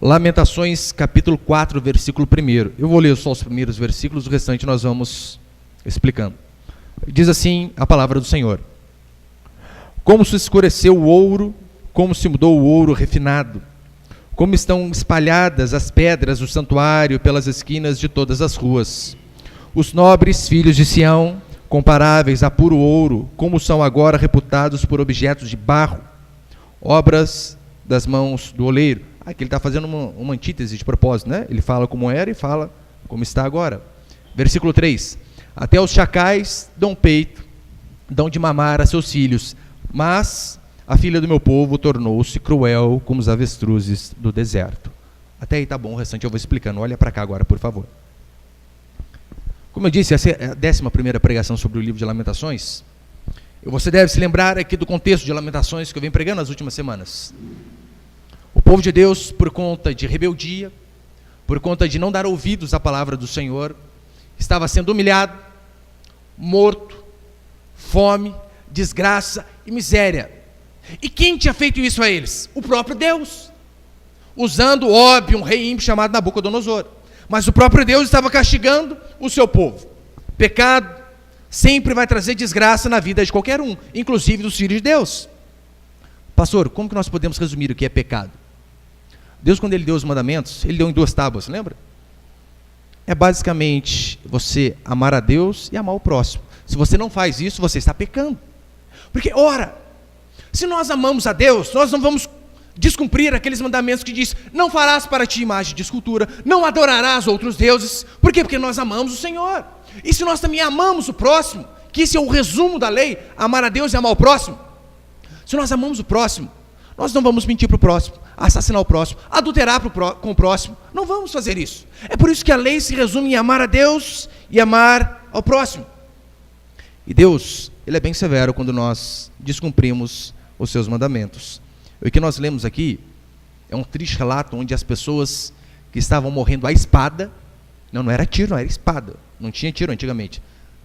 Lamentações, capítulo 4, versículo 1. Eu vou ler só os primeiros versículos, o restante nós vamos explicando. Diz assim a palavra do Senhor: como se escureceu o ouro, como se mudou o ouro refinado, como estão espalhadas as pedras do santuário pelas esquinas de todas as ruas. Os nobres filhos de Sião, comparáveis a puro ouro, como são agora reputados por objetos de barro, obras das mãos do oleiro. Aqui ele está fazendo uma antítese de propósito, né? Ele fala como era e fala como está agora. Versículo 3: até os chacais dão peito, dão de mamar a seus filhos, mas a filha do meu povo tornou-se cruel como os avestruzes do deserto. Até aí está bom, o restante eu vou explicando. Olha para cá agora, por favor. Como eu disse, essa é a 11ª pregação sobre o livro de Lamentações. Você deve se lembrar aqui do contexto de Lamentações que eu venho pregando nas últimas semanas. O povo de Deus, por conta de rebeldia, por conta de não dar ouvidos à palavra do Senhor, estava sendo humilhado, morto, fome, desgraça e miséria. E quem tinha feito isso a eles? O próprio Deus, usando óbvio um rei ímpio chamado Nabucodonosor. Mas o próprio Deus estava castigando o seu povo. Pecado sempre vai trazer desgraça na vida de qualquer um, inclusive dos filhos de Deus. Pastor, como que nós podemos resumir o que é pecado? Deus, quando ele deu os mandamentos, ele deu em 2 tábuas, lembra? É basicamente você amar a Deus e amar o próximo. Se você não faz isso, você está pecando. Porque, ora, se nós amamos a Deus, nós não vamos descumprir aqueles mandamentos que diz: não farás para ti imagem de escultura, não adorarás outros deuses. Por quê? Porque nós amamos o Senhor. E se nós também amamos o próximo, que esse é o resumo da lei, amar a Deus e amar o próximo. Se nós amamos o próximo, nós não vamos mentir para o próximo, assassinar o próximo, adulterar com o próximo. Não vamos fazer isso. É por isso que a lei se resume em amar a Deus e amar ao próximo. E Deus, ele é bem severo quando nós descumprimos os seus mandamentos. O que nós lemos aqui é um triste relato onde as pessoas que estavam morrendo à espada, não era tiro, não era espada, não tinha tiro antigamente.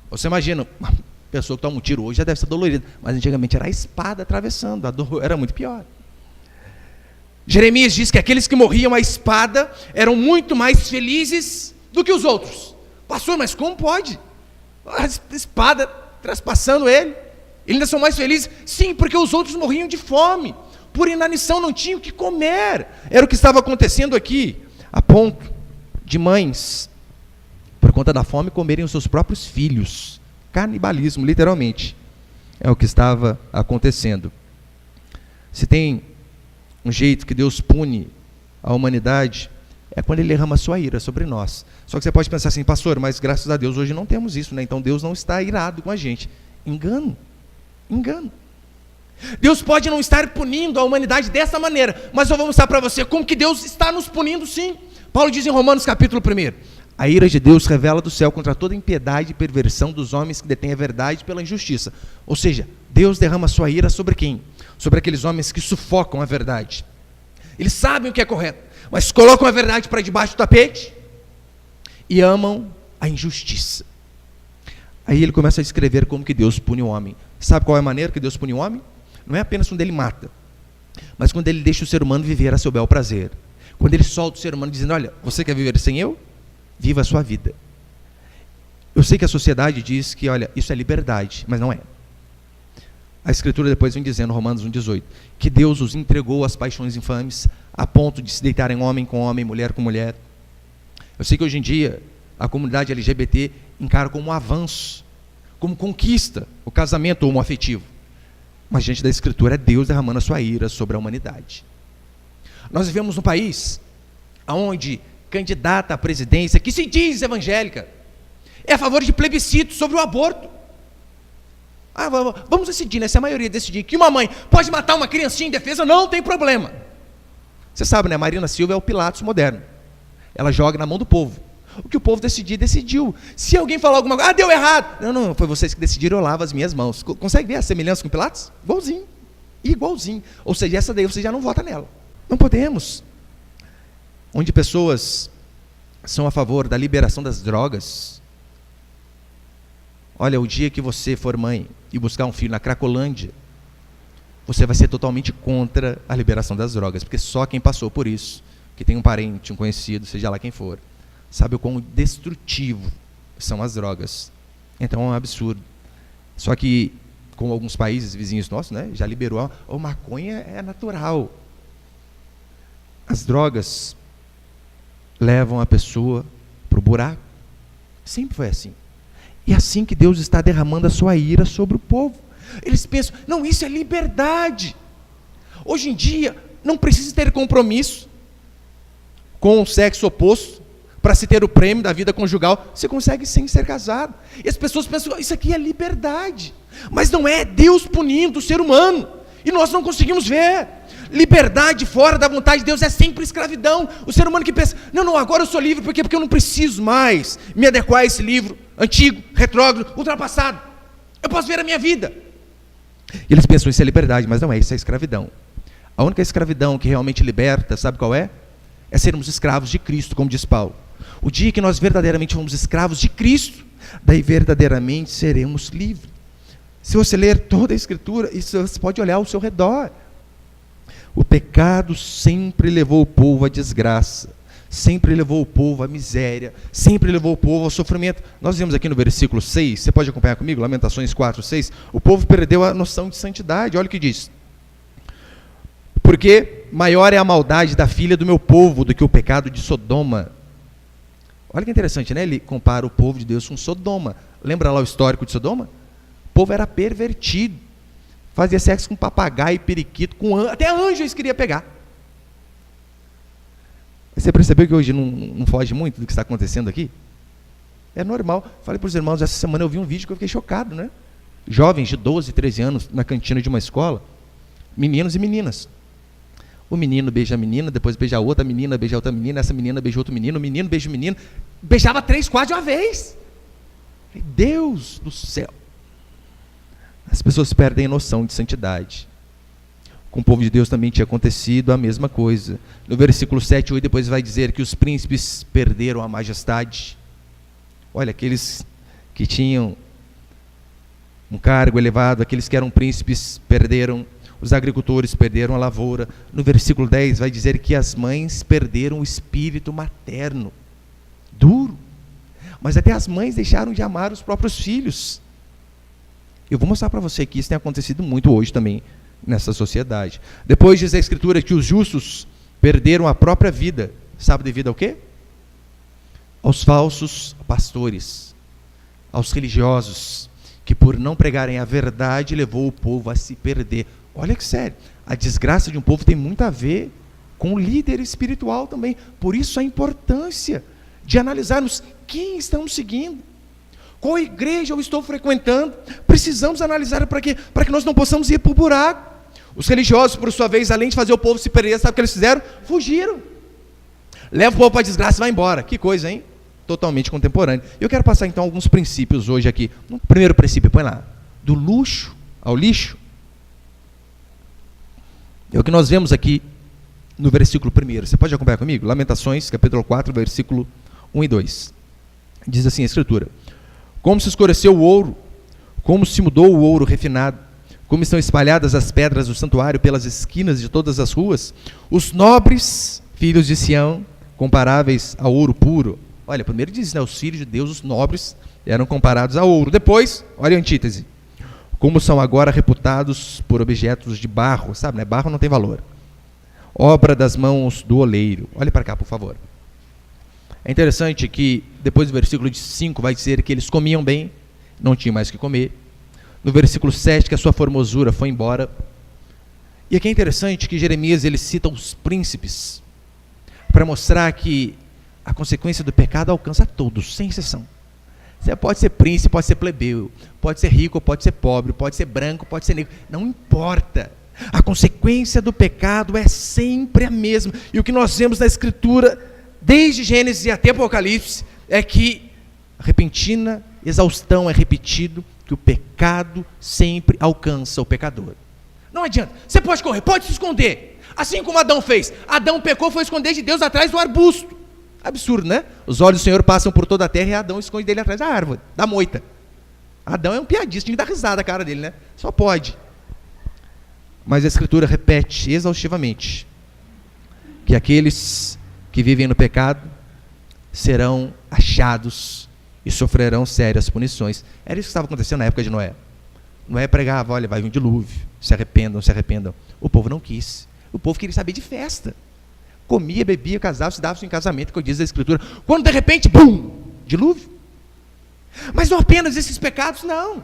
Você imagina, uma pessoa que toma um tiro hoje já deve ser dolorida, mas antigamente era a espada atravessando, a dor era muito pior. Jeremias diz que aqueles que morriam à espada eram muito mais felizes do que os outros. Pastor, mas como pode? A espada traspassando ele, eles ainda são mais felizes? Sim, porque os outros morriam de fome, por inanição, não tinham o que comer. Era o que estava acontecendo aqui, a ponto de mães, por conta da fome, comerem os seus próprios filhos. Canibalismo, literalmente, é o que estava acontecendo. Se tem um jeito que Deus pune a humanidade, é quando ele derrama a sua ira sobre nós. Só que você pode pensar assim: pastor, mas graças a Deus hoje não temos isso, né? Então Deus não está irado com a gente. Engano. Deus pode não estar punindo a humanidade dessa maneira, mas eu vou mostrar para você como que Deus está nos punindo, sim. Paulo diz em Romanos capítulo 1: a ira de Deus revela do céu contra toda impiedade e perversão dos homens que detêm a verdade pela injustiça. Ou seja, Deus derrama sua ira sobre quem? Sobre aqueles homens que sufocam a verdade. Eles sabem o que é correto, mas colocam a verdade para debaixo do tapete e amam a injustiça. Aí ele começa a descrever como que Deus pune o homem. Sabe qual é a maneira que Deus pune o homem? Não é apenas quando ele mata, mas quando ele deixa o ser humano viver a seu bel prazer. Quando ele solta o ser humano dizendo: olha, você quer viver sem eu? Viva a sua vida. Eu sei que a sociedade diz que, olha, isso é liberdade, mas não é. A Escritura depois vem dizendo, Romanos 1,18, que Deus os entregou às paixões infames, a ponto de se deitarem homem com homem, mulher com mulher. Eu sei que hoje em dia a comunidade LGBT encara como um avanço, como conquista, o casamento homoafetivo. Mas diante da Escritura é Deus derramando a sua ira sobre a humanidade. Nós vivemos num país onde candidata à presidência, que se diz evangélica, é a favor de plebiscito sobre o aborto. Vamos decidir, né? Se a maioria decidir que uma mãe pode matar uma criancinha em defesa, não tem problema. Você sabe, né? Marina Silva é o Pilatos moderno. Ela joga na mão do povo. O que o povo decidir, decidiu. Se alguém falar alguma coisa, deu errado. Não, foi vocês que decidiram, eu lavo as minhas mãos. Consegue ver a semelhança com Pilatos? Igualzinho. Ou seja, essa daí você já não vota nela. Não podemos. Onde pessoas são a favor da liberação das drogas. Olha, o dia que você for mãe e buscar um filho na Cracolândia, você vai ser totalmente contra a liberação das drogas, porque só quem passou por isso, que tem um parente, um conhecido, seja lá quem for, sabe o quão destrutivo são as drogas. Então é um absurdo. Só que, como alguns países vizinhos nossos, né, já liberou, a maconha é natural. As drogas levam a pessoa para o buraco. Sempre foi assim. E é assim que Deus está derramando a sua ira sobre o povo. Eles pensam, não, isso é liberdade. Hoje em dia, não precisa ter compromisso com o sexo oposto para se ter o prêmio da vida conjugal. Você consegue sem ser casado. E as pessoas pensam, isso aqui é liberdade. Mas não é Deus punindo o ser humano. E nós não conseguimos ver. Liberdade fora da vontade de Deus é sempre escravidão. O ser humano que pensa, não, agora eu sou livre, por quê? Porque eu não preciso mais me adequar a esse livro antigo, retrógrado, ultrapassado. Eu posso ver a minha vida. E eles pensam, isso é liberdade, mas não é, isso é escravidão. A única escravidão que realmente liberta, sabe qual é? É sermos escravos de Cristo, como diz Paulo. O dia que nós verdadeiramente fomos escravos de Cristo, daí verdadeiramente seremos livres. Se você ler toda a Escritura, isso você pode olhar ao seu redor. O pecado sempre levou o povo à desgraça, sempre levou o povo à miséria, sempre levou o povo ao sofrimento. Nós vemos aqui no versículo 6, você pode acompanhar comigo, Lamentações 4, 6, o povo perdeu a noção de santidade, olha o que diz. Porque maior é a maldade da filha do meu povo do que o pecado de Sodoma. Olha que interessante, né? Ele compara o povo de Deus com Sodoma. Lembra lá o histórico de Sodoma? O povo era pervertido. Fazia sexo com papagaio, periquito, até anjo eles queriam pegar. Você percebeu que hoje não foge muito do que está acontecendo aqui? É normal. Falei para os irmãos, essa semana eu vi um vídeo que eu fiquei chocado, né? Jovens de 12, 13 anos na cantina de uma escola, meninos e meninas. O menino beija a menina, depois beija a outra menina, beija a outra menina, essa menina beija outro menino, o menino beija o menino, beijava 3, 4 de uma vez. Deus do céu. As pessoas perdem a noção de santidade. Com o povo de Deus também tinha acontecido a mesma coisa. No versículo 7 e 8 depois vai dizer que os príncipes perderam a majestade. Olha, aqueles que tinham um cargo elevado, aqueles que eram príncipes perderam, os agricultores perderam a lavoura. No versículo 10 vai dizer que as mães perderam o espírito materno. Duro. Mas até as mães deixaram de amar os próprios filhos. Eu vou mostrar para você que isso tem acontecido muito hoje também nessa sociedade. Depois diz a Escritura que os justos perderam a própria vida. Sabe devido ao quê? Aos falsos pastores, aos religiosos, que por não pregarem a verdade levou o povo a se perder. Olha que sério, a desgraça de um povo tem muito a ver com o líder espiritual também. Por isso a importância de analisarmos quem estamos seguindo. Qual igreja eu estou frequentando? Precisamos analisar para quê? Para que nós não possamos ir para o buraco. Os religiosos, por sua vez, além de fazer o povo se perder, sabe o que eles fizeram? Fugiram. Leva o povo para a desgraça e vai embora. Que coisa, hein? Totalmente contemporâneo. Eu quero passar então alguns princípios hoje aqui. O primeiro princípio, põe lá. Do luxo ao lixo. É o que nós vemos aqui no versículo 1. Você pode acompanhar comigo? Lamentações, capítulo 4, versículo 1 e 2. Diz assim a Escritura. Como se escureceu o ouro, como se mudou o ouro refinado, como estão espalhadas as pedras do santuário pelas esquinas de todas as ruas, os nobres filhos de Sião, comparáveis ao ouro puro. Olha, primeiro diz, né, os filhos de Deus, os nobres, eram comparados ao ouro. Depois, olha a antítese, como são agora reputados por objetos de barro, sabe, né? Barro não tem valor. Obra das mãos do oleiro. Olhe para cá, por favor. É interessante que depois do versículo 5 vai dizer que eles comiam bem, não tinham mais o que comer. No versículo 7 que a sua formosura foi embora. E aqui é interessante que Jeremias ele cita os príncipes para mostrar que a consequência do pecado alcança a todos, sem exceção. Você pode ser príncipe, pode ser plebeu, pode ser rico, pode ser pobre, pode ser branco, pode ser negro, não importa. A consequência do pecado é sempre a mesma. E o que nós vemos na Escritura, desde Gênesis até Apocalipse, é que a repentina exaustão é repetido, que o pecado sempre alcança o pecador. Não adianta, você pode correr, pode se esconder, assim como Adão fez. Adão pecou, foi esconder de Deus atrás do arbusto. Absurdo, né? Os olhos do Senhor passam por toda a terra e Adão esconde dele atrás da árvore, da moita. Adão é um piadista, tinha que dar risada a cara dele, né? Só pode. Mas a Escritura repete exaustivamente que aqueles que vivem no pecado serão achados e sofrerão sérias punições. Era isso que estava acontecendo na época de Noé. Noé pregava, olha, vai vir um dilúvio, se arrependam, se arrependam. O povo não quis. O povo queria saber de festa. Comia, bebia, casava, se dava em casamento, que eu diz a Escritura. Quando de repente, bum, dilúvio. Mas não apenas esses pecados, não.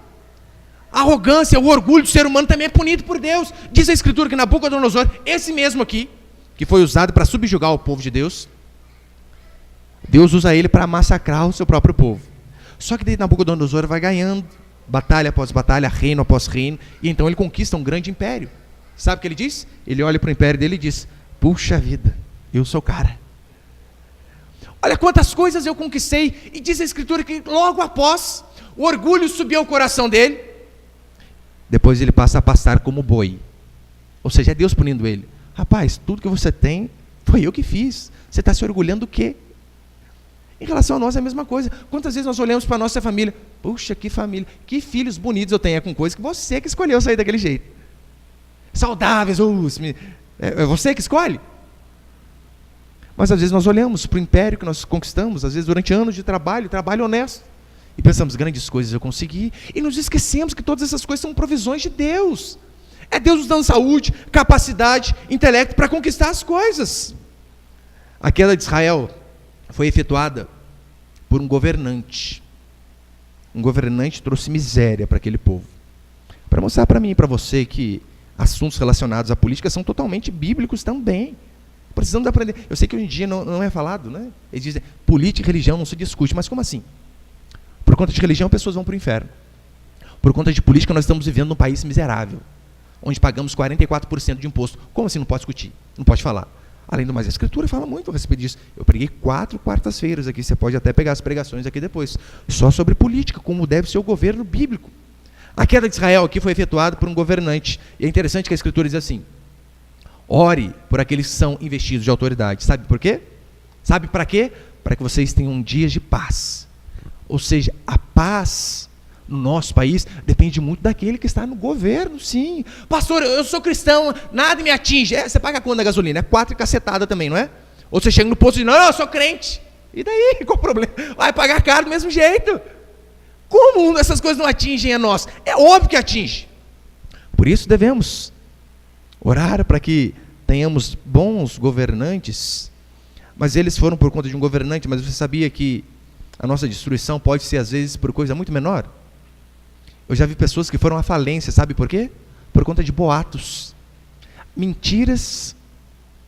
A arrogância, o orgulho do ser humano também é punido por Deus. Diz a Escritura que Nabucodonosor, esse mesmo aqui, que foi usado para subjugar o povo de Deus, Deus usa ele para massacrar o seu próprio povo. Só que daí Nabucodonosor vai ganhando, batalha após batalha, reino após reino, e então ele conquista um grande império. Sabe o que ele diz? Ele olha para o império dele e diz, puxa vida, eu sou o cara. Olha quantas coisas eu conquistei. E diz a Escritura que logo após, o orgulho subiu ao coração dele. Depois ele passa a pastar como boi. Ou seja, é Deus punindo ele. Rapaz, tudo que você tem, foi eu que fiz. Você está se orgulhando do quê? Em relação a nós é a mesma coisa. Quantas vezes nós olhamos para a nossa família, puxa, que família, que filhos bonitos eu tenho, é com coisa que você que escolheu sair daquele jeito. Saudáveis, é você que escolhe. Mas às vezes nós olhamos para o império que nós conquistamos, às vezes durante anos de trabalho honesto, e pensamos, grandes coisas eu consegui, e nos esquecemos que todas essas coisas são provisões de Deus. É Deus nos dando saúde, capacidade, intelecto para conquistar as coisas. A queda de Israel foi efetuada por um governante. Um governante trouxe miséria para aquele povo. Para mostrar para mim e para você que assuntos relacionados à política são totalmente bíblicos também. Precisamos aprender. Eu sei que hoje em dia não é falado, né? Eles dizem, política e religião não se discute, mas como assim? Por conta de religião, pessoas vão para o inferno. Por conta de política, nós estamos vivendo num país miserável, onde pagamos 44% de imposto. Como assim não pode discutir? Não pode falar? Além do mais, a Escritura fala muito a respeito disso. Eu preguei 4 quartas-feiras aqui, você pode até pegar as pregações aqui depois, só sobre política, como deve ser o governo bíblico. A queda de Israel aqui foi efetuada por um governante, e é interessante que a Escritura diz assim, ore por aqueles que são investidos de autoridade. Sabe por quê? Sabe para quê? Para que vocês tenham dias de paz. Ou seja, a paz no nosso país depende muito daquele que está no governo, sim. Pastor, eu sou cristão, nada me atinge. Você paga quanto da gasolina? É 4 e cacetada também, não é? Ou você chega no posto e diz, não, eu sou crente. E daí? Qual o problema? Vai pagar caro do mesmo jeito. Como essas coisas não atingem a nós? É óbvio que atinge. Por isso devemos orar para que tenhamos bons governantes. Mas eles foram por conta de um governante, mas você sabia que a nossa destruição pode ser às vezes por coisa muito menor? Eu já vi pessoas que foram à falência, sabe por quê? Por conta de boatos, mentiras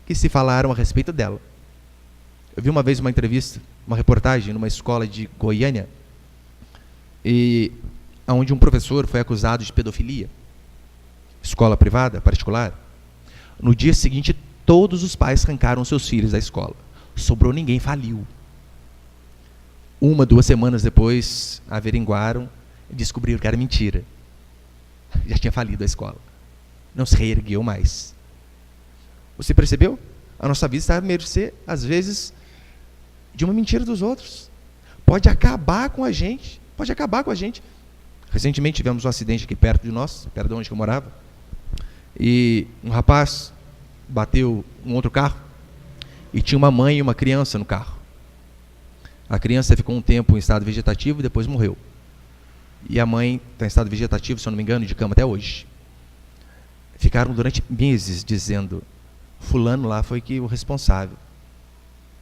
que se falaram a respeito dela. Eu vi uma vez uma entrevista, uma reportagem numa escola de Goiânia, e onde um professor foi acusado de pedofilia, escola privada, particular. No dia seguinte, todos os pais arrancaram seus filhos da escola. Sobrou ninguém, faliu. 1, 2 semanas depois, averiguaram e descobriram que era mentira. Já tinha falido a escola. Não se reergueu mais. Você percebeu? A nossa vida está à mercê, às vezes, de uma mentira dos outros. Pode acabar com a gente. Pode acabar com a gente. Recentemente tivemos um acidente aqui perto de nós, perto de onde eu morava. E um rapaz bateu um outro carro e tinha uma mãe e uma criança no carro. A criança ficou um tempo em estado vegetativo e depois morreu. E a mãe está em estado vegetativo, se eu não me engano, de cama até hoje. Ficaram durante meses dizendo, fulano lá foi que o responsável.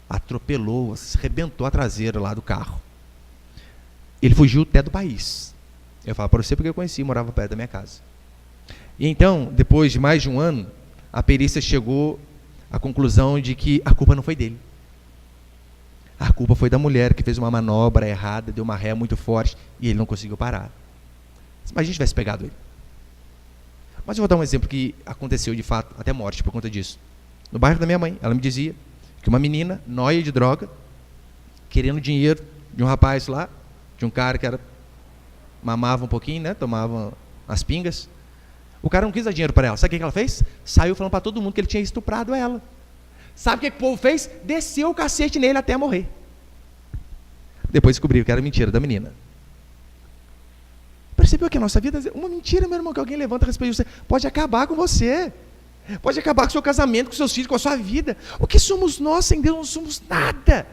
Atropelou, arrebentou a traseira lá do carro. Ele fugiu até do país. Eu falo para você porque eu conheci, morava perto da minha casa. E então, depois de mais de um ano, a perícia chegou à conclusão de que a culpa não foi dele. A culpa foi da mulher que fez uma manobra errada, deu uma ré muito forte e ele não conseguiu parar. Mas a gente tivesse pegado ele. Mas eu vou dar um exemplo que aconteceu de fato, até morte por conta disso. No bairro da minha mãe, ela me dizia que uma menina, nóia de droga, querendo dinheiro de um rapaz lá, de um cara que mamava um pouquinho, né, tomava as pingas. O cara não quis dar dinheiro para ela. Sabe o que ela fez? Saiu falando para todo mundo que ele tinha estuprado ela. Sabe o que o povo fez? Desceu o cacete nele até morrer. Depois descobriu que era mentira da menina. Percebeu que a nossa vida, uma mentira, meu irmão, que alguém levanta a respeito de você, pode acabar com você. Pode acabar com o seu casamento, com seus filhos, com a sua vida. O que somos nós sem Deus? Não somos nada.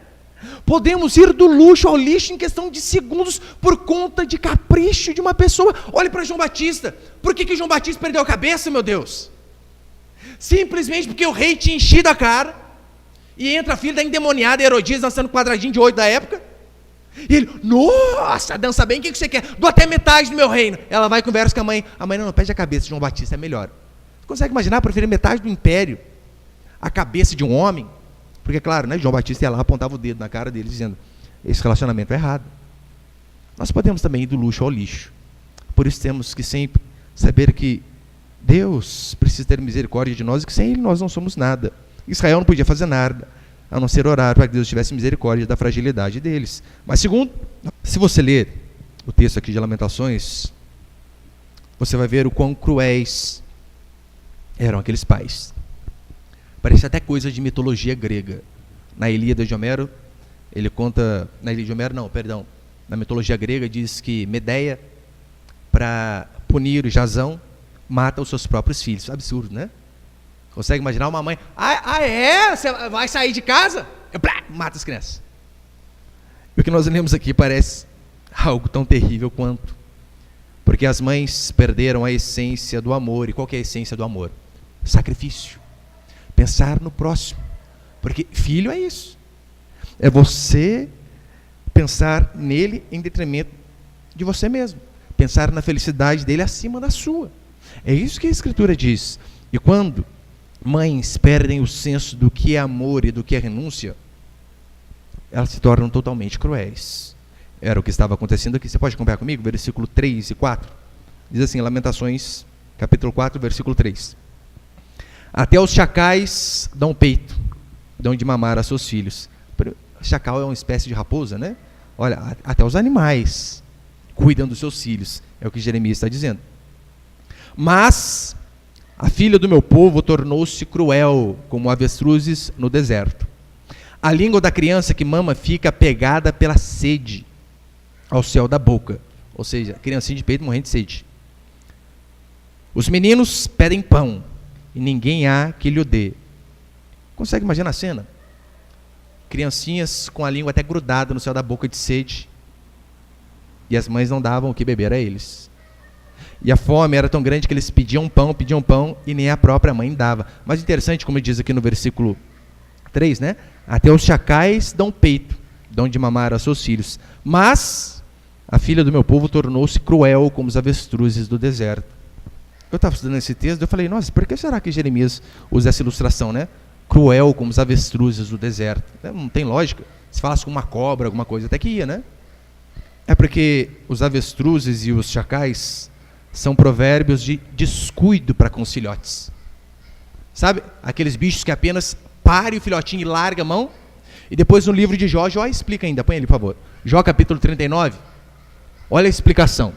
Podemos ir do luxo ao lixo em questão de segundos por conta de capricho de uma pessoa. Olhe para João Batista. Por que João Batista perdeu a cabeça, meu Deus? Simplesmente porque o rei tinha enchido a cara. E entra a filha da endemoniada Herodias dançando quadradinho de 8 da época. E ele, nossa, dança bem, o que você quer? Dou até metade do meu reino. Ela vai e conversa com a mãe. A mãe, não, perde a cabeça de João Batista, é melhor. Você consegue imaginar, preferir metade do império a cabeça de um homem? Porque, claro, né, João Batista ia lá, apontava o dedo na cara dele, dizendo, esse relacionamento é errado. Nós podemos também ir do luxo ao lixo. Por isso temos que sempre saber que Deus precisa ter misericórdia de nós e que sem Ele nós não somos nada. Israel não podia fazer nada, a não ser orar para que Deus tivesse misericórdia da fragilidade deles. Mas segundo, se você ler o texto aqui de Lamentações, você vai ver o quão cruéis eram aqueles pais. Parece até coisa de mitologia grega. Na Ilíada de Homero, ele conta... Na Ilíada de Homero, não, perdão. Na mitologia grega diz que Medeia, para punir Jasão, mata os seus próprios filhos. Absurdo, né? Consegue imaginar uma mãe? Você vai sair de casa? Mata as crianças. E o que nós lemos aqui parece algo tão terrível quanto. Porque as mães perderam a essência do amor. E qual que é a essência do amor? Sacrifício. Pensar no próximo. Porque filho é isso. É você pensar nele em detrimento de você mesmo. Pensar na felicidade dele acima da sua. É isso que a Escritura diz. E quando mães perdem o senso do que é amor e do que é renúncia, elas se tornam totalmente cruéis. Era o que estava acontecendo aqui. Você pode acompanhar comigo? Versículo 3 e 4. Diz assim, Lamentações, capítulo 4, versículo 3. Até os chacais dão peito, dão de mamar a seus filhos. Chacal é uma espécie de raposa, né? Olha, até os animais cuidam dos seus filhos. É o que Jeremias está dizendo. Mas a filha do meu povo tornou-se cruel, como avestruzes no deserto. A língua da criança que mama fica pegada pela sede ao céu da boca. Ou seja, criancinha de peito morrendo de sede. Os meninos pedem pão, e ninguém há que lhe dê. Consegue imaginar a cena? Criancinhas com a língua até grudada no céu da boca de sede, e as mães não davam o que beber a eles. E a fome era tão grande que eles pediam pão, e nem a própria mãe dava. Mas interessante, como diz aqui no versículo 3, né? Até os chacais dão peito, dão de mamar a seus filhos. Mas a filha do meu povo tornou-se cruel como os avestruzes do deserto. Eu estava estudando esse texto, eu falei, nossa, por que será que Jeremias usa essa ilustração, né? Cruel como os avestruzes do deserto. Não tem lógica. Se falasse com uma cobra, alguma coisa, até que ia, né? É porque os avestruzes e os chacais são provérbios de descuido para com os filhotes. Sabe? Aqueles bichos que apenas pare o filhotinho e larga a mão. E depois no livro de Jó, Jó explica ainda, põe ele, por favor. Jó capítulo 39. Olha a explicação.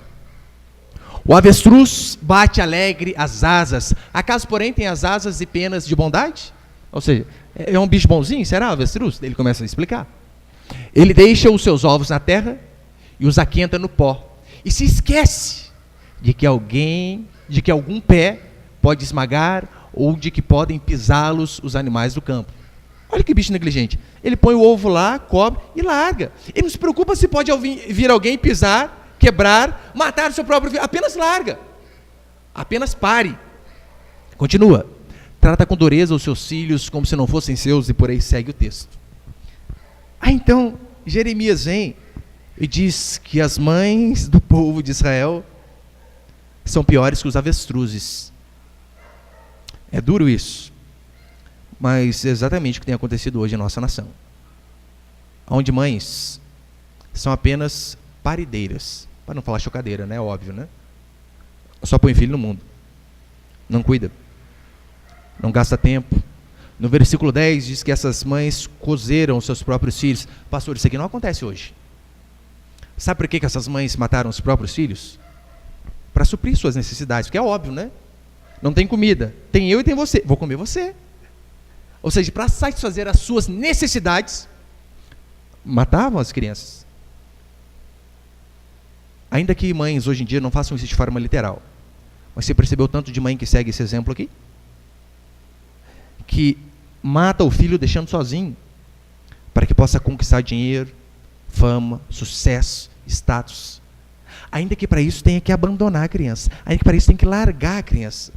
O avestruz bate alegre as asas. Acaso, porém, tem as asas e penas de bondade? Ou seja, é um bicho bonzinho? Será o avestruz? Ele começa a explicar. Ele deixa os seus ovos na terra e os aquenta no pó. E se esquece de que algum pé pode esmagar ou de que podem pisá-los os animais do campo. Olha que bicho negligente. Ele põe o ovo lá, cobre e larga. Ele não se preocupa se pode vir alguém pisar, quebrar, matar o seu próprio filho. Apenas larga. Apenas pare. Continua. Trata com dureza os seus filhos como se não fossem seus, e por aí segue o texto. Então, Jeremias vem e diz que as mães do povo de Israel são piores que os avestruzes. É duro isso, mas é exatamente o que tem acontecido hoje em nossa nação. Onde mães são apenas parideiras, para não falar chocadeira, né? Óbvio, né? Só põe filho no mundo, não cuida, não gasta tempo. No versículo 10 diz que essas mães cozeram os seus próprios filhos. Pastor, isso aqui não acontece hoje. Sabe por que essas mães mataram os próprios filhos? Para suprir suas necessidades, porque é óbvio, né? Não tem comida, tem eu e tem você, vou comer você. Ou seja, para satisfazer as suas necessidades, matavam as crianças. Ainda que mães hoje em dia não façam isso de forma literal, mas você percebeu o tanto de mãe que segue esse exemplo aqui? que mata o filho deixando sozinho, para que possa conquistar dinheiro, fama, sucesso, status. Ainda que para isso tenha que abandonar a criança, ainda que para isso tenha que largar a criança.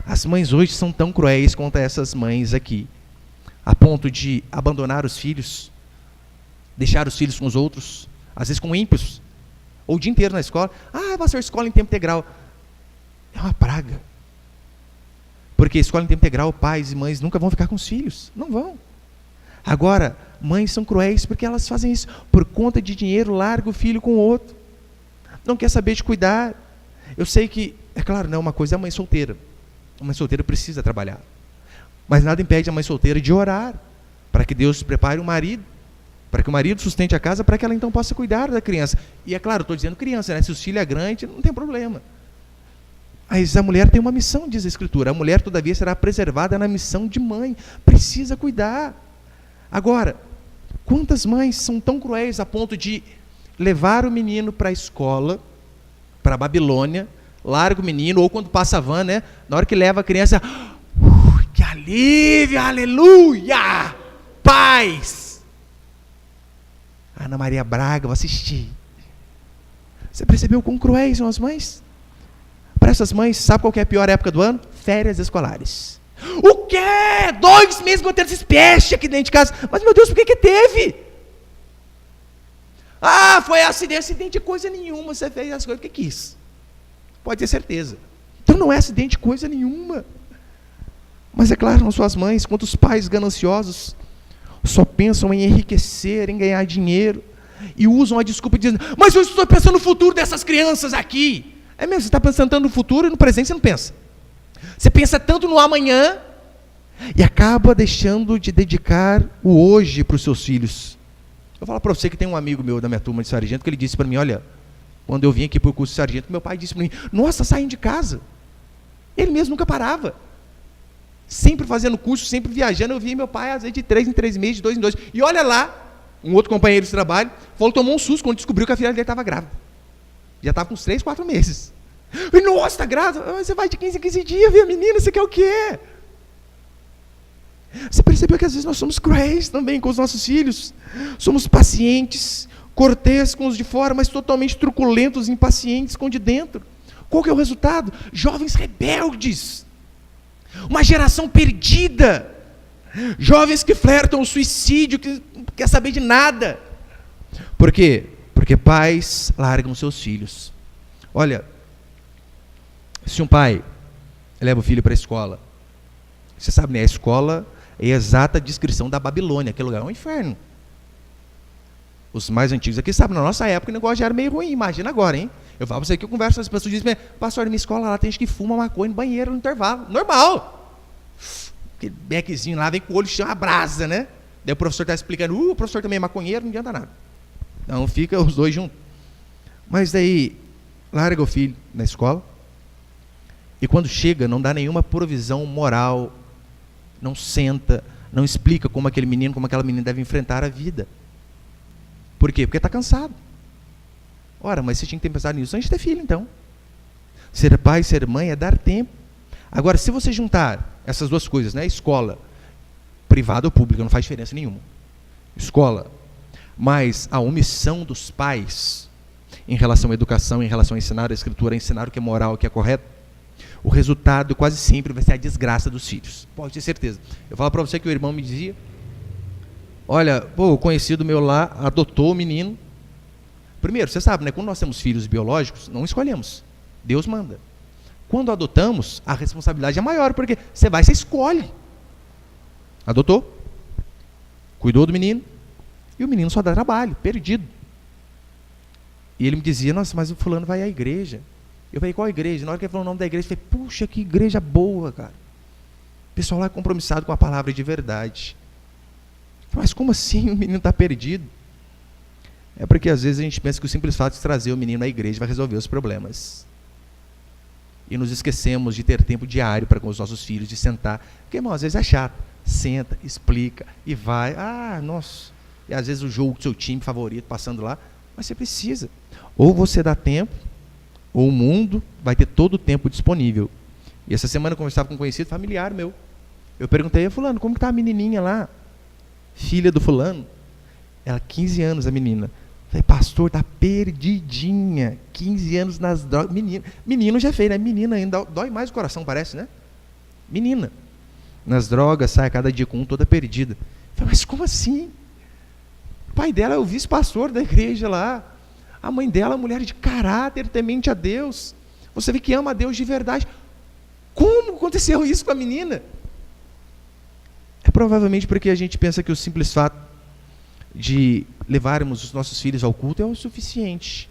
As mães hoje são tão cruéis quanto essas mães aqui, a ponto de abandonar os filhos, deixar os filhos com os outros, às vezes com ímpios, ou o dia inteiro na escola. Ah, pastor, escola em tempo integral. É uma praga. Porque escola em tempo integral, pais e mães nunca vão ficar com os filhos. Não vão. Agora, mães são cruéis porque elas fazem isso. Por conta de dinheiro, larga o filho com o outro. Não quer saber de cuidar. Eu sei que, é claro, não, uma coisa é a mãe solteira. A mãe solteira precisa trabalhar. Mas nada impede a mãe solteira de orar, para que Deus prepare um marido, para que o marido sustente a casa, para que ela então possa cuidar da criança. E é claro, estou dizendo criança, né? Se o filho é grande, não tem problema. Mas a mulher tem uma missão, diz a Escritura. A mulher, todavia, será preservada na missão de mãe. Precisa cuidar. Agora, quantas mães são tão cruéis a ponto de levar o menino para a escola, para a Babilônia, larga o menino, ou quando passa a van, né? Na hora que leva a criança, que alívio, aleluia, paz. Ana Maria Braga, vou assistir. Você percebeu quão cruéis são as mães? Para essas mães, sabe qual que é a pior época do ano? Férias escolares. O quê? 2 meses que eu tenho esses peixes aqui dentro de casa. Mas, meu Deus, por que teve? Ah, foi acidente. Acidente de coisa nenhuma. Você fez as coisas porque quis. Pode ter certeza. Então não é acidente de coisa nenhuma. Mas é claro, não são as mães, quantos pais gananciosos só pensam em enriquecer, em ganhar dinheiro, e usam a desculpa dizendo, mas eu estou pensando no futuro dessas crianças aqui. É mesmo, você está pensando tanto no futuro e no presente você não pensa. Você pensa tanto no amanhã e acaba deixando de dedicar o hoje para os seus filhos. Eu vou falar para você que tem um amigo meu da minha turma de sargento que ele disse para mim, olha, quando eu vim aqui para o curso de sargento, meu pai disse para mim, nossa, saindo de casa. Ele mesmo nunca parava. Sempre fazendo curso, sempre viajando. Eu via meu pai, às vezes, de 3 em 3 meses, de 2 em 2. E olha lá, um outro companheiro de trabalho falou que tomou um susto quando descobriu que a filha dele estava grávida. Já estava com uns 3, 4 meses. E, nossa, está grávida? Você vai de 15 em 15 dias ver a menina, você quer o quê? Você percebeu que às vezes nós somos cruéis também com os nossos filhos? Somos pacientes, cortês com os de fora, mas totalmente truculentos, impacientes com os de dentro. Qual que é o resultado? Jovens rebeldes. Uma geração perdida. Jovens que flertam o suicídio, que não quer saber de nada. Por quê? Porque pais largam seus filhos. Olha, se um pai leva o filho para a escola, você sabe, né? A escola é a exata descrição da Babilônia, aquele lugar é um inferno. Os mais antigos aqui sabem, na nossa época o negócio já era meio ruim, imagina agora, hein? Eu falo para você que eu converso com as pessoas, dizem, pastor, na minha escola lá tem gente que fuma maconha no banheiro no intervalo, normal. Aquele bequezinho lá, vem com o olho cheio, uma brasa, né? Daí o professor está explicando, o professor também é maconheiro, não adianta nada. Então fica os dois juntos. Mas daí, larga o filho na escola, e quando chega, não dá nenhuma provisão moral, não senta, não explica como aquele menino, como aquela menina deve enfrentar a vida. Por quê? Porque está cansado. Ora, mas você tinha que ter pensado nisso antes de ter filho, então. Ser pai, ser mãe é dar tempo. Agora, se você juntar essas duas coisas, né? Escola, privada ou pública, não faz diferença nenhuma. Escola, mas a omissão dos pais em relação à educação, em relação a ensinar a escritura, a ensinar o que é moral, o que é correto, o resultado quase sempre vai ser a desgraça dos filhos. Pode ter certeza. Eu falo para você que o irmão me dizia, olha, o conhecido meu lá adotou o menino. Primeiro, você sabe, né? Quando nós temos filhos biológicos, não escolhemos. Deus manda. Quando adotamos, a responsabilidade é maior, porque você escolhe. Adotou, cuidou do menino, e o menino só dá trabalho, perdido. E ele me dizia, nossa, mas o fulano vai à igreja. Eu falei, qual igreja? Na hora que ele falou o nome da igreja, eu falei, puxa, que igreja boa, cara. O pessoal lá é compromissado com a palavra de verdade. Mas como assim o menino está perdido? É porque às vezes a gente pensa que o simples fato de trazer o menino à igreja vai resolver os problemas. E nos esquecemos de ter tempo diário para com os nossos filhos, de sentar. Porque, irmão, às vezes é chato. Senta, explica e vai. Ah, nossa. E às vezes o jogo do seu time favorito passando lá. Mas você precisa. Ou você dá tempo, ou o mundo vai ter todo o tempo disponível. E essa semana eu conversava com um conhecido familiar meu. Eu perguntei a fulano, como que tá a menininha lá? Filha do fulano. Ela, 15 anos, a menina. Falei, pastor, tá perdidinha. 15 anos nas drogas. Menino já fez, né? Menina ainda dói mais o coração, parece, né? Menina. Nas drogas, sai cada dia com toda perdida. Falei, mas como assim? O pai dela é o vice-pastor da igreja lá. A mãe dela é mulher de caráter, temente a Deus. Você vê que ama a Deus de verdade. Como aconteceu isso com a menina? É provavelmente porque a gente pensa que o simples fato de levarmos os nossos filhos ao culto é o suficiente.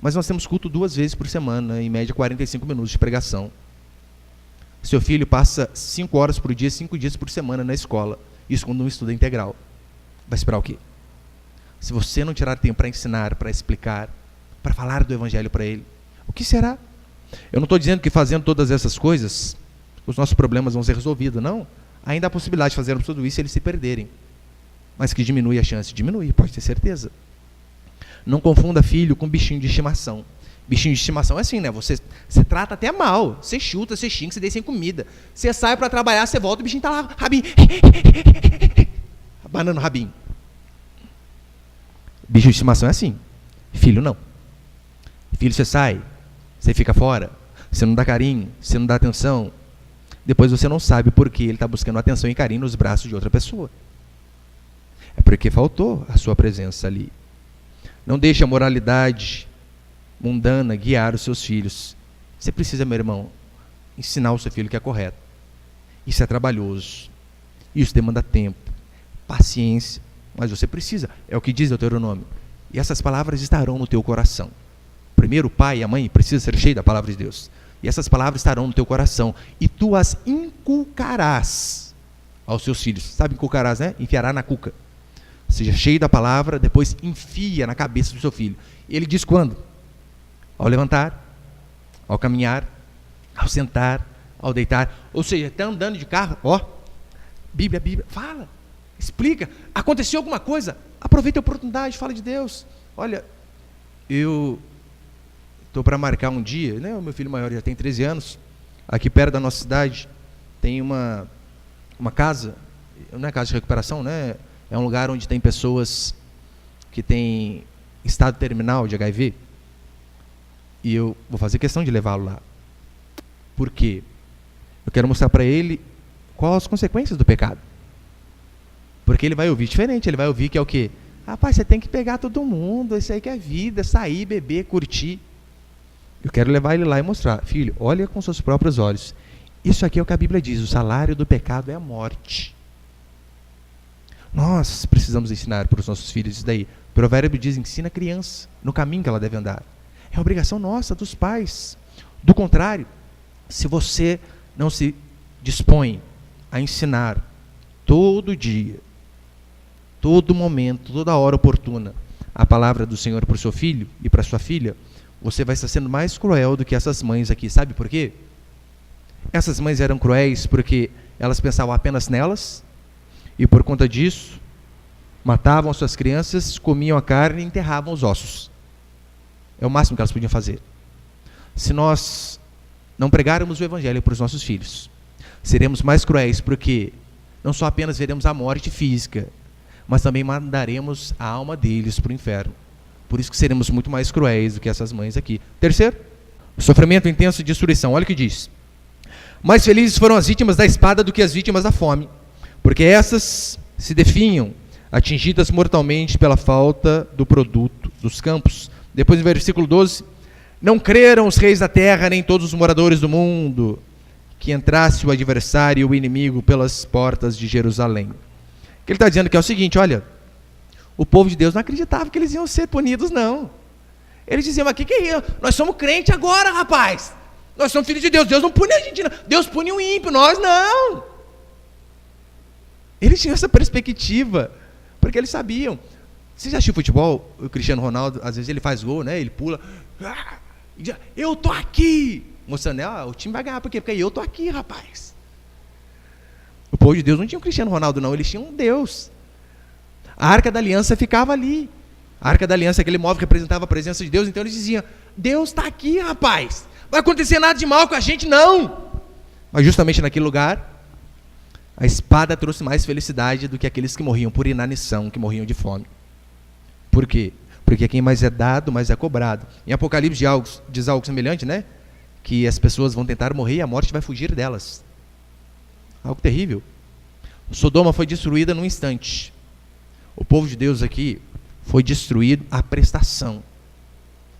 Mas nós temos culto 2 vezes por semana, em média 45 minutos de pregação. Seu filho passa 5 horas por dia, 5 dias por semana na escola. Isso quando não estuda integral. Vai esperar o quê? Se você não tirar tempo para ensinar, para explicar, para falar do evangelho para ele, o que será? Eu não estou dizendo que fazendo todas essas coisas, os nossos problemas vão ser resolvidos, não. Ainda há a possibilidade de fazermos tudo isso e eles se perderem. Mas que diminui a chance, diminui, pode ter certeza. Não confunda filho com bichinho de estimação. Bichinho de estimação é assim, né? Você trata até mal. Você chuta, você xinga, você deixa sem comida. Você sai para trabalhar, você volta, o bichinho está lá, rabinho. Abanando o rabinho. Bicho de estimação é assim. Filho não. Filho você sai, você fica fora, você não dá carinho, você não dá atenção. Depois você não sabe por que ele está buscando atenção e carinho nos braços de outra pessoa. É porque faltou a sua presença ali. Não deixe a moralidade mundana guiar os seus filhos. Você precisa, meu irmão, ensinar o seu filho que é correto. Isso é trabalhoso. Isso demanda tempo, paciência. Mas você precisa. É o que diz Deuteronômio. E essas palavras estarão no teu coração. Primeiro, o pai e a mãe precisam ser cheios da palavra de Deus. E essas palavras estarão no teu coração. E tu as inculcarás aos seus filhos. Sabe inculcarás, né? Enfiará na cuca. Seja cheio da palavra, depois enfia na cabeça do seu filho. E ele diz quando? Ao levantar, ao caminhar, ao sentar, ao deitar. Ou seja, está andando de carro, ó, Bíblia, fala, explica. Aconteceu alguma coisa? Aproveita a oportunidade, fala de Deus. Olha, eu estou para marcar um dia, né? O meu filho maior já tem 13 anos, aqui perto da nossa cidade, tem uma casa, não é casa de recuperação, né? É um lugar onde tem pessoas que têm estado terminal de HIV. E eu vou fazer questão de levá-lo lá. Por quê? Eu quero mostrar para ele quais as consequências do pecado. Porque ele vai ouvir diferente, ele vai ouvir que é o quê? Rapaz, você tem que pegar todo mundo, isso aí que é vida, sair, beber, curtir. Eu quero levar ele lá e mostrar. Filho, olha com seus próprios olhos. Isso aqui é o que a Bíblia diz, o salário do pecado é a morte. Nós precisamos ensinar para os nossos filhos isso daí. O provérbio diz, ensina a criança no caminho que ela deve andar. É obrigação nossa, dos pais. Do contrário, se você não se dispõe a ensinar todo dia, todo momento, toda hora oportuna, a palavra do Senhor para o seu filho e para a sua filha, você vai estar sendo mais cruel do que essas mães aqui. Sabe por quê? Essas mães eram cruéis porque elas pensavam apenas nelas, e por conta disso, matavam as suas crianças, comiam a carne e enterravam os ossos. É o máximo que elas podiam fazer. Se nós não pregarmos o evangelho para os nossos filhos, seremos mais cruéis, porque não só apenas veremos a morte física, mas também mandaremos a alma deles para o inferno. Por isso que seremos muito mais cruéis do que essas mães aqui. Terceiro, sofrimento intenso e destruição. Olha o que diz. Mais felizes foram as vítimas da espada do que as vítimas da fome, porque essas se definham, atingidas mortalmente pela falta do produto dos campos. Depois, no versículo 12, não creram os reis da terra, nem todos os moradores do mundo, que entrasse o adversário e o inimigo pelas portas de Jerusalém. O que ele está dizendo aqui é o seguinte, olha, o povo de Deus não acreditava que eles iam ser punidos, não. Eles diziam, mas que é isso? Nós somos crentes agora, rapaz. Nós somos filhos de Deus. Deus não pune a gente, não. Deus pune o ímpio, nós não. Eles tinham essa perspectiva, porque eles sabiam. Você já assistiu futebol? O Cristiano Ronaldo, às vezes ele faz gol, né? Ele pula. Eu tô aqui. Mostrando, o time vai ganhar, por quê? Porque eu tô aqui, rapaz. O povo de Deus não tinha um Cristiano Ronaldo, não. Eles tinham um Deus. A Arca da Aliança ficava ali. A Arca da Aliança, aquele móvel que representava a presença de Deus. Então eles diziam, Deus está aqui, rapaz. Vai acontecer nada de mal com a gente, não. Mas justamente naquele lugar, A espada trouxe mais felicidade do que aqueles que morriam por inanição, que morriam de fome. Por quê? Porque quem mais é dado, mais é cobrado. Em Apocalipse diz algo semelhante, né? Que as pessoas vão tentar morrer e a morte vai fugir delas. Algo terrível. Sodoma foi destruída num instante. O povo de Deus aqui foi destruído à prestação,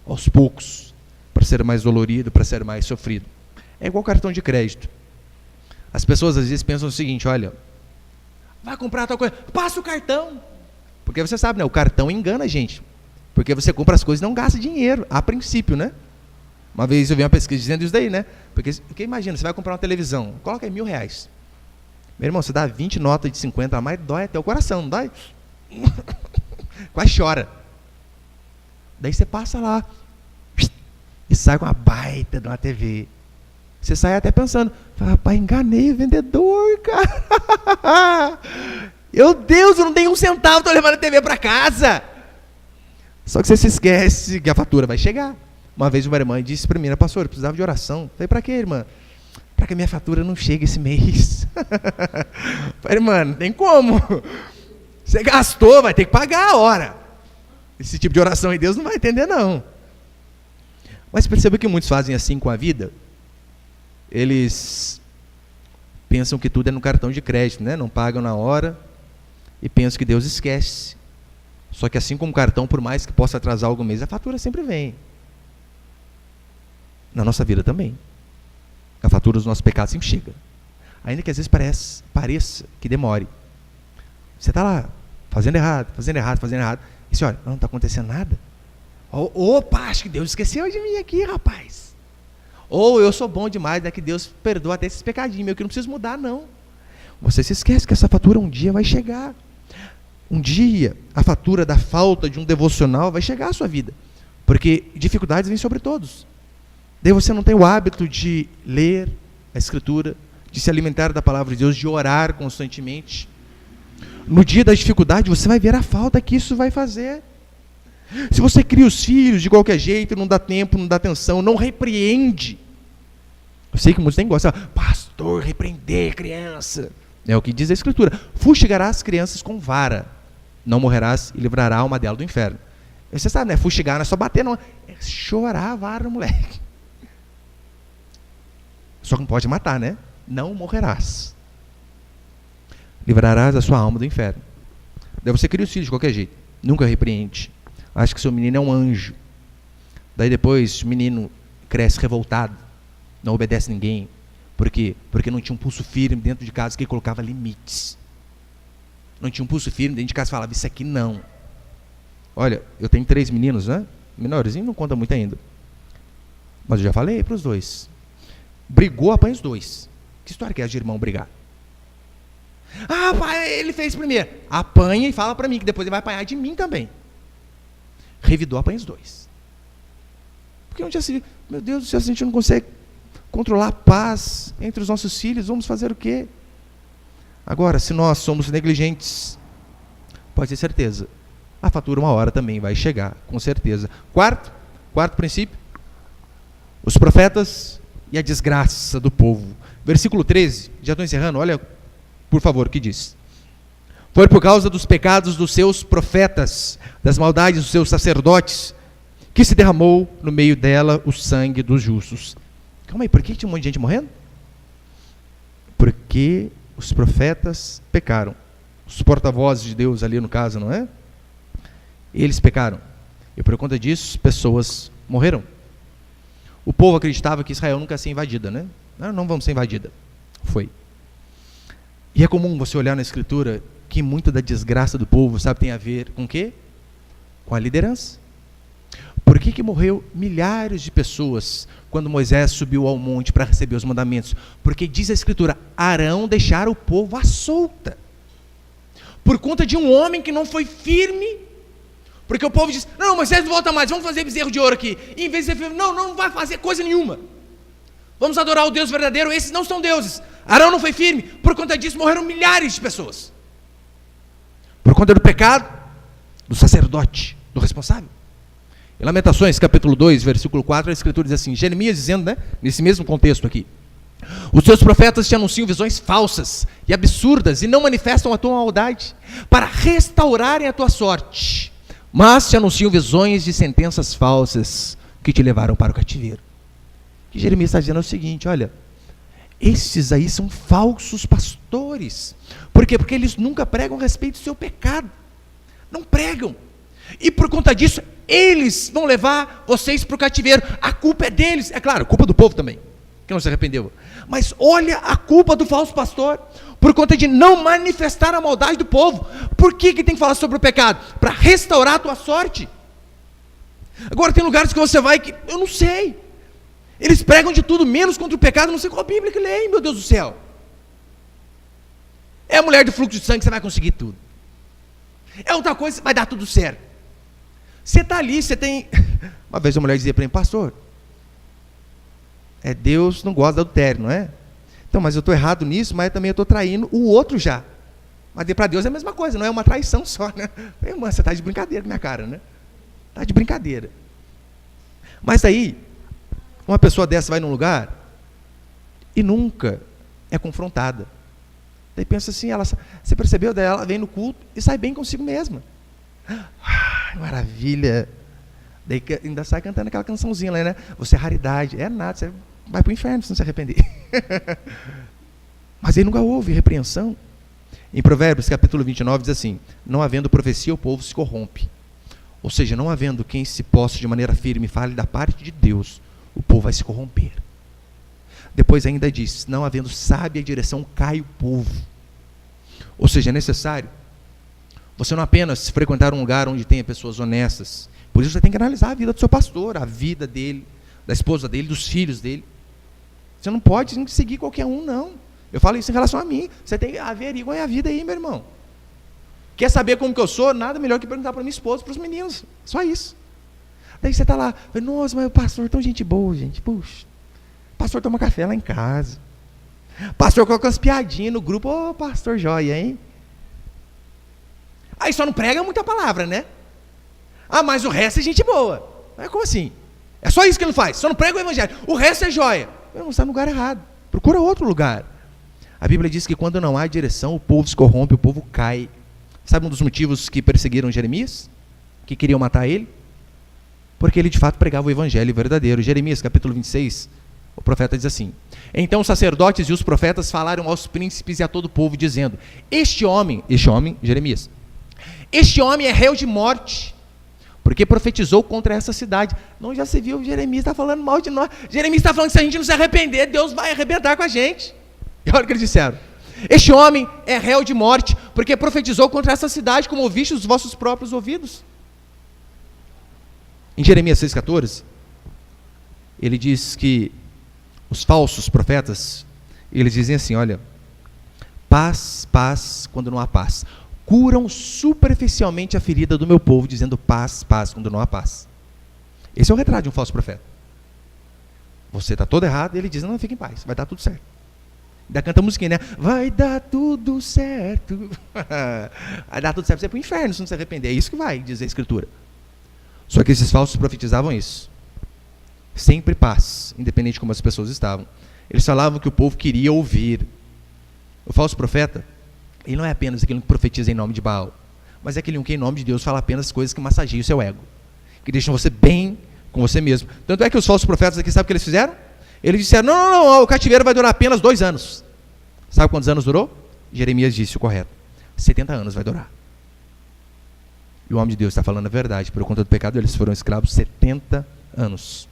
aos poucos, para ser mais dolorido, para ser mais sofrido. É igual cartão de crédito. As pessoas às vezes pensam o seguinte: olha, vai comprar tal coisa, passa o cartão. Porque você sabe, né? O cartão engana a gente. Porque você compra as coisas e não gasta dinheiro, a princípio, né? Uma vez eu vi uma pesquisa dizendo isso daí, né? Porque imagina, você vai comprar uma televisão, coloca aí R$1.000. Meu irmão, você dá 20 notas de 50 a mais, dói até o coração, não dói? Quase chora. Daí você passa lá e sai com uma baita de uma TV. Você sai até pensando, rapaz, enganei o vendedor, cara. Meu Deus, eu não tenho um centavo, estou levando a TV para casa. Só que você se esquece que a fatura vai chegar. Uma vez uma irmã disse para mim, pastor, eu precisava de oração. Falei, para quê, irmã? Para que a minha fatura não chegue esse mês. Falei, irmã, não tem como. Você gastou, vai ter que pagar a hora. Esse tipo de oração aí Deus não vai entender, não. Mas perceba que muitos fazem assim com a vida. Eles pensam que tudo é no cartão de crédito, né? Não pagam na hora e pensam que Deus esquece. Só que assim como o cartão, por mais que possa atrasar algum mês, a fatura sempre vem. Na nossa vida também. A fatura dos nossos pecados sempre chega. Ainda que às vezes pareça que demore. Você está lá, fazendo errado. E você olha, não está acontecendo nada. Opa, acho que Deus esqueceu de mim aqui, rapaz. Ou eu sou bom demais, né, que Deus perdoa até esses pecadinhos meus, que eu não preciso mudar, não. Você se esquece que essa fatura um dia vai chegar. Um dia, a fatura da falta de um devocional vai chegar à sua vida. Porque dificuldades vêm sobre todos. Daí você não tem o hábito de ler a Escritura, de se alimentar da palavra de Deus, de orar constantemente. No dia da dificuldade, você vai ver a falta que isso vai fazer. Se você cria os filhos de qualquer jeito, não dá tempo, não dá atenção, não repreende. Eu sei que muitos nem gostam. Pastor, repreender criança. É o que diz a Escritura. Fustigarás as crianças com vara. Não morrerás e livrará a alma dela do inferno. Você sabe, né? Fustigar não é só bater, não. É chorar a vara, moleque. Só que não pode matar, né? Não morrerás. Livrarás a sua alma do inferno. Daí você cria os filhos de qualquer jeito. Nunca repreende. Acha que seu menino é um anjo. Daí depois o menino cresce revoltado. Não obedece ninguém. Por quê? Porque não tinha um pulso firme dentro de casa que colocava limites. Não tinha um pulso firme dentro de casa que falava, isso aqui não. Olha, eu tenho 3 meninos, né? Menorzinho não conta muito ainda. Mas eu já falei para os 2. Brigou, apanha os 2. Que história que é de irmão brigar? Ah, pai, ele fez primeiro. Apanha e fala para mim, que depois ele vai apanhar de mim também. Revidou, apanha os 2. Porque um dia se, meu Deus do céu, se a gente não consegue controlar a paz entre os nossos filhos, vamos fazer o quê? Agora, se nós somos negligentes, pode ter certeza, a fatura uma hora também vai chegar, com certeza. Quarto princípio, os profetas e a desgraça do povo. Versículo 13, já estou encerrando, olha, por favor, o que diz? Foi por causa dos pecados dos seus profetas, das maldades dos seus sacerdotes, que se derramou no meio dela o sangue dos justos. Calma aí, por que tinha um monte de gente morrendo? Porque os profetas pecaram. Os porta-vozes de Deus ali no caso, não é? Eles pecaram. E por conta disso, pessoas morreram. O povo acreditava que Israel nunca ia ser invadida, né? Não vamos ser invadida. Foi. E é comum você olhar na Escritura que muita da desgraça do povo, sabe, tem a ver com o quê? Com a liderança. Por que morreu milhares de pessoas quando Moisés subiu ao monte para receber os mandamentos? Porque diz a Escritura, Arão deixara o povo à solta. Por conta de um homem que não foi firme. Porque o povo diz, não, Moisés não volta mais, vamos fazer bezerro de ouro aqui. E em vez de ser firme, não vai fazer coisa nenhuma. Vamos adorar o Deus verdadeiro, esses não são deuses. Arão não foi firme, por conta disso morreram milhares de pessoas. Por conta do pecado, do sacerdote, do responsável. Em Lamentações, capítulo 2, versículo 4, a Escritura diz assim, Jeremias dizendo, né, nesse mesmo contexto aqui, Os teus profetas te anunciam visões falsas e absurdas e não manifestam a tua maldade para restaurarem a tua sorte, mas te anunciam visões de sentenças falsas que te levaram para o cativeiro. O que Jeremias está dizendo é o seguinte: olha, esses aí são falsos pastores. Por quê? Porque eles nunca pregam a respeito do seu pecado. Não pregam. E por conta disso, eles vão levar vocês para o cativeiro. A culpa é deles. É claro, culpa do povo também, que não se arrependeu. Mas olha a culpa do falso pastor, por conta de não manifestar a maldade do povo. Por que tem que falar sobre o pecado? Para restaurar a tua sorte. Agora tem lugares que você vai que, eu não sei, eles pregam de tudo, menos contra o pecado. Não sei qual Bíblia que leem, meu Deus do céu. É a mulher do fluxo de sangue, você vai conseguir tudo. É outra coisa, vai dar tudo certo. Você está ali, você tem... Uma vez a mulher dizia para mim: pastor, Deus não gosta de adultério, não é? Então, mas eu estou errado nisso, mas também eu estou traindo o outro já. Mas para Deus é a mesma coisa, não é uma traição só, né? Irmã, você está de brincadeira com minha cara, né? Está de brincadeira. Mas aí, uma pessoa dessa vai num lugar e nunca é confrontada. Daí pensa assim, você percebeu? Daí ela vem no culto e sai bem consigo mesma. Maravilha. Daí ainda sai cantando aquela cançãozinha lá, né? Você é raridade. É nada, você vai para o inferno se não se arrepender. Mas aí nunca houve repreensão. Em Provérbios, capítulo 29, diz assim: não havendo profecia, o povo se corrompe. Ou seja, não havendo quem se possa de maneira firme e fale da parte de Deus, o povo vai se corromper. Depois ainda diz: não havendo sábia direção, cai o povo. Ou seja, é necessário você não apenas frequentar um lugar onde tenha pessoas honestas. Por isso você tem que analisar a vida do seu pastor, a vida dele, da esposa dele, dos filhos dele. Você não pode seguir qualquer um, não. Eu falo isso em relação a mim. Você tem que averiguar a vida aí, meu irmão. Quer saber como que eu sou? Nada melhor que perguntar para minha esposa, para os meninos. Só isso. Daí você está lá, nossa, mas o pastor é tão gente boa, gente. Puxa, o pastor toma café lá em casa. O pastor coloca umas piadinhas no grupo. Ô, pastor joia, hein? Aí só não prega muita palavra, né? Ah, mas o resto é gente boa. Como assim? É só isso que ele não faz, só não prega o evangelho. O resto é joia. Não, está no lugar errado. Procura outro lugar. A Bíblia diz que quando não há direção, o povo se corrompe, o povo cai. Sabe um dos motivos que perseguiram Jeremias? Que queriam matar ele? Porque ele de fato pregava o evangelho verdadeiro. Jeremias capítulo 26, o profeta diz assim: então os sacerdotes e os profetas falaram aos príncipes e a todo o povo, dizendo: este homem, Jeremias, este homem é réu de morte, porque profetizou contra essa cidade. Não, já se viu, Jeremias está falando mal de nós. Jeremias está falando que se a gente não se arrepender, Deus vai arrebentar com a gente. E olha o que eles disseram: este homem é réu de morte, porque profetizou contra essa cidade, como ouviste os vossos próprios ouvidos. Em Jeremias 6,14, ele diz que os falsos profetas, eles dizem assim: olha, paz, paz, quando não há paz. Curam superficialmente a ferida do meu povo, dizendo paz, paz, quando não há paz. Esse é o retrato de um falso profeta. Você está todo errado, e ele diz: não, fique em paz, vai dar tudo certo. Ainda canta a musiquinha, né? Vai dar tudo certo. Vai dar tudo certo, você vai para o inferno se não se arrepender. É isso que vai dizer a Escritura. Só que esses falsos profetizavam isso. Sempre paz, independente de como as pessoas estavam. Eles falavam que o povo queria ouvir. O falso profeta, ele não é apenas aquele que profetiza em nome de Baal, mas é aquele que em nome de Deus fala apenas coisas que massageiam o seu ego, que deixam você bem com você mesmo. Tanto é que os falsos profetas aqui, sabe o que eles fizeram? Eles disseram: não, o cativeiro vai durar apenas 2 anos. Sabe quantos anos durou? Jeremias disse o correto: 70 anos vai durar. E o homem de Deus está falando a verdade. Por conta do pecado, eles foram escravos 70 anos.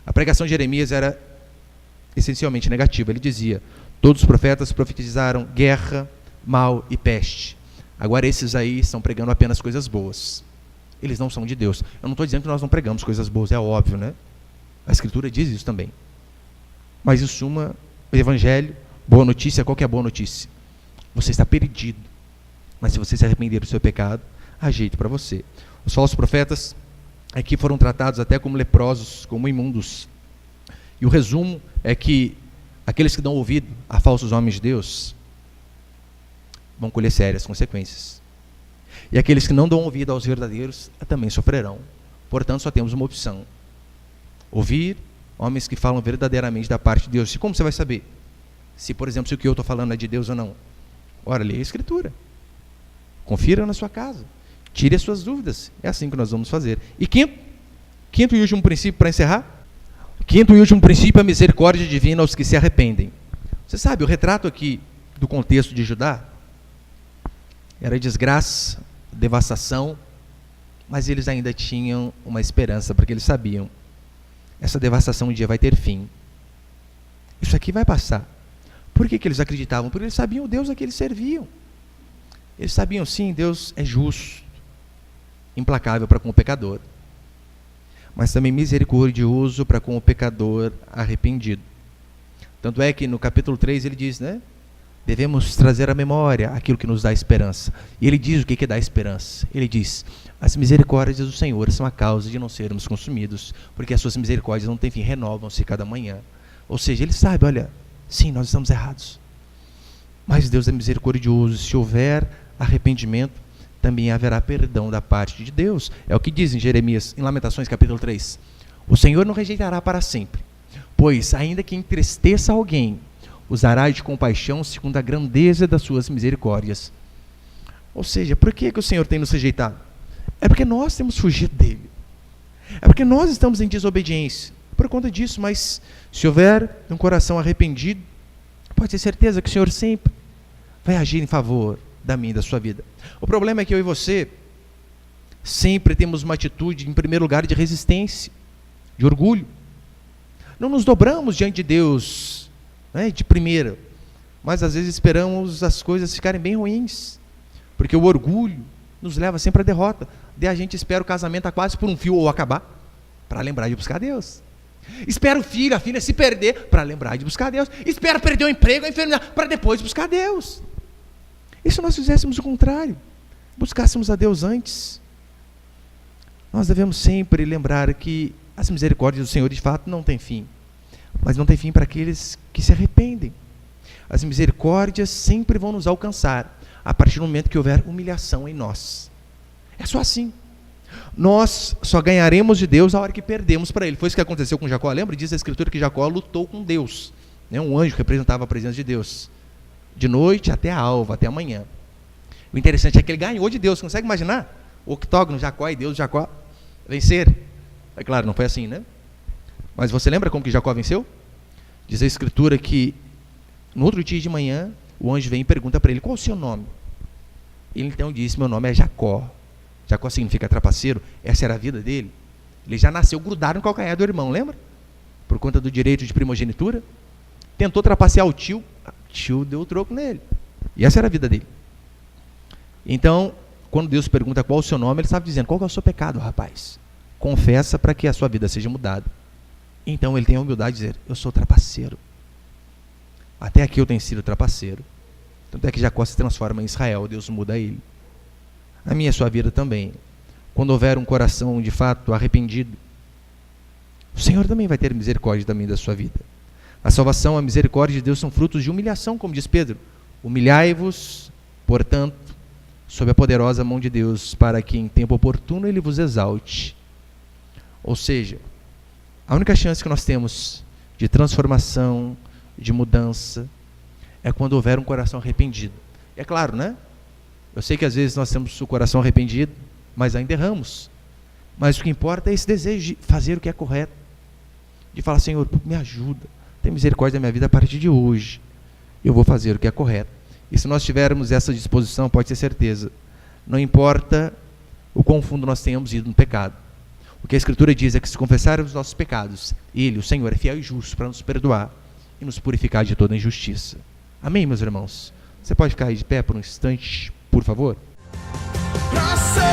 A pregação de Jeremias era essencialmente negativa. Ele dizia: todos os profetas profetizaram guerra, mal e peste. Agora esses aí estão pregando apenas coisas boas. Eles não são de Deus. Eu não estou dizendo que nós não pregamos coisas boas, é óbvio, né? A Escritura diz isso também. Mas em suma, o Evangelho, boa notícia, qual que é a boa notícia? Você está perdido. Mas se você se arrepender do seu pecado, há jeito para você. Os falsos profetas aqui foram tratados até como leprosos, como imundos. E o resumo é que aqueles que dão ouvido a falsos homens de Deus vão colher sérias consequências. E aqueles que não dão ouvido aos verdadeiros também sofrerão. Portanto, só temos uma opção: ouvir homens que falam verdadeiramente da parte de Deus. E como você vai saber? se, por exemplo, se o que eu estou falando é de Deus ou não. Ora, leia a Escritura. Confira na sua casa. Tire as suas dúvidas. É assim que nós vamos fazer. E quinto e último princípio para encerrar. Quinto e último princípio, a misericórdia divina aos que se arrependem. Você sabe, o retrato aqui do contexto de Judá era desgraça, devastação, mas eles ainda tinham uma esperança, porque eles sabiam, essa devastação um dia vai ter fim. Isso aqui vai passar. Por que eles acreditavam? Porque eles sabiam o Deus a que eles serviam. Eles sabiam, sim, Deus é justo, implacável para com o pecador, mas também misericordioso para com o pecador arrependido. Tanto é que no capítulo 3 ele diz, né? Devemos trazer à memória aquilo que nos dá esperança. E ele diz o que dá esperança. Ele diz, as misericórdias do Senhor são a causa de não sermos consumidos, porque as suas misericórdias não têm fim, renovam-se cada manhã. Ou seja, ele sabe, olha, sim, nós estamos errados, mas Deus é misericordioso. Se houver arrependimento, também haverá perdão da parte de Deus. É o que diz em Jeremias, em Lamentações capítulo 3. O Senhor não rejeitará para sempre, pois ainda que entristeça alguém, usará de compaixão segundo a grandeza das suas misericórdias. Ou seja, por que o Senhor tem nos rejeitado? É porque nós temos fugido dele. É porque nós estamos em desobediência. Por conta disso, mas se houver um coração arrependido, pode ter certeza que o Senhor sempre vai agir em favor da minha e da sua vida. O problema é que eu e você sempre temos uma atitude, em primeiro lugar, de resistência, de orgulho. Não nos dobramos diante de Deus, né, de primeira, mas às vezes esperamos as coisas ficarem bem ruins, porque o orgulho nos leva sempre à derrota. Daí a gente espera o casamento a quase por um fio ou acabar, para lembrar de buscar Deus. Espera o filho, a filha se perder, para lembrar de buscar Deus. Espera perder o emprego, a enfermidade, para depois buscar Deus. E se nós fizéssemos o contrário, buscássemos a Deus antes? Nós devemos sempre lembrar que as misericórdias do Senhor de fato não têm fim, mas não tem fim para aqueles que se arrependem. As misericórdias sempre vão nos alcançar a partir do momento que houver humilhação em nós. É só assim. Nós só ganharemos de Deus a hora que perdemos para Ele. Foi isso que aconteceu com Jacó. Lembra? Diz a Escritura que Jacó lutou com Deus, né? Um anjo que representava a presença de Deus, de noite até a alva, até amanhã. O interessante é que ele ganhou de Deus. Consegue imaginar? O octógono, Jacó e Deus, Jacó vencer. É claro, não foi assim, né? Mas você lembra como que Jacó venceu? Diz a Escritura que no outro dia de manhã o anjo vem e pergunta para ele, qual o seu nome? Ele então disse, meu nome é Jacó. Jacó significa trapaceiro. Essa era a vida dele. Ele já nasceu grudado no calcanhar do irmão, lembra? Por conta do direito de primogenitura. Tentou trapacear o tio deu o troco nele. E essa era a vida dele. Então, quando Deus pergunta qual o seu nome, ele estava dizendo, qual é o seu pecado, rapaz? Confessa para que a sua vida seja mudada. Então ele tem a humildade de dizer, eu sou trapaceiro. Até aqui eu tenho sido trapaceiro. Tanto é que Jacó se transforma em Israel, Deus muda ele. A minha e a sua vida também. Quando houver um coração de fato arrependido, o Senhor também vai ter misericórdia da minha e da sua vida. A salvação, a misericórdia de Deus são frutos de humilhação, como diz Pedro. Humilhai-vos, portanto, sob a poderosa mão de Deus, para que em tempo oportuno Ele vos exalte. Ou seja, a única chance que nós temos de transformação, de mudança, é quando houver um coração arrependido. É claro, né? Eu sei que às vezes nós temos o coração arrependido, mas ainda erramos. Mas o que importa é esse desejo de fazer o que é correto. De falar, Senhor, me ajuda. Tem misericórdia da minha vida a partir de hoje. Eu vou fazer o que é correto. E se nós tivermos essa disposição, pode ter certeza, não importa o quão fundo nós tenhamos ido no pecado. O que a Escritura diz é que se confessarmos os nossos pecados, Ele, o Senhor, é fiel e justo para nos perdoar e nos purificar de toda injustiça. Amém, meus irmãos? Você pode ficar aí de pé por um instante, por favor? Pra sempre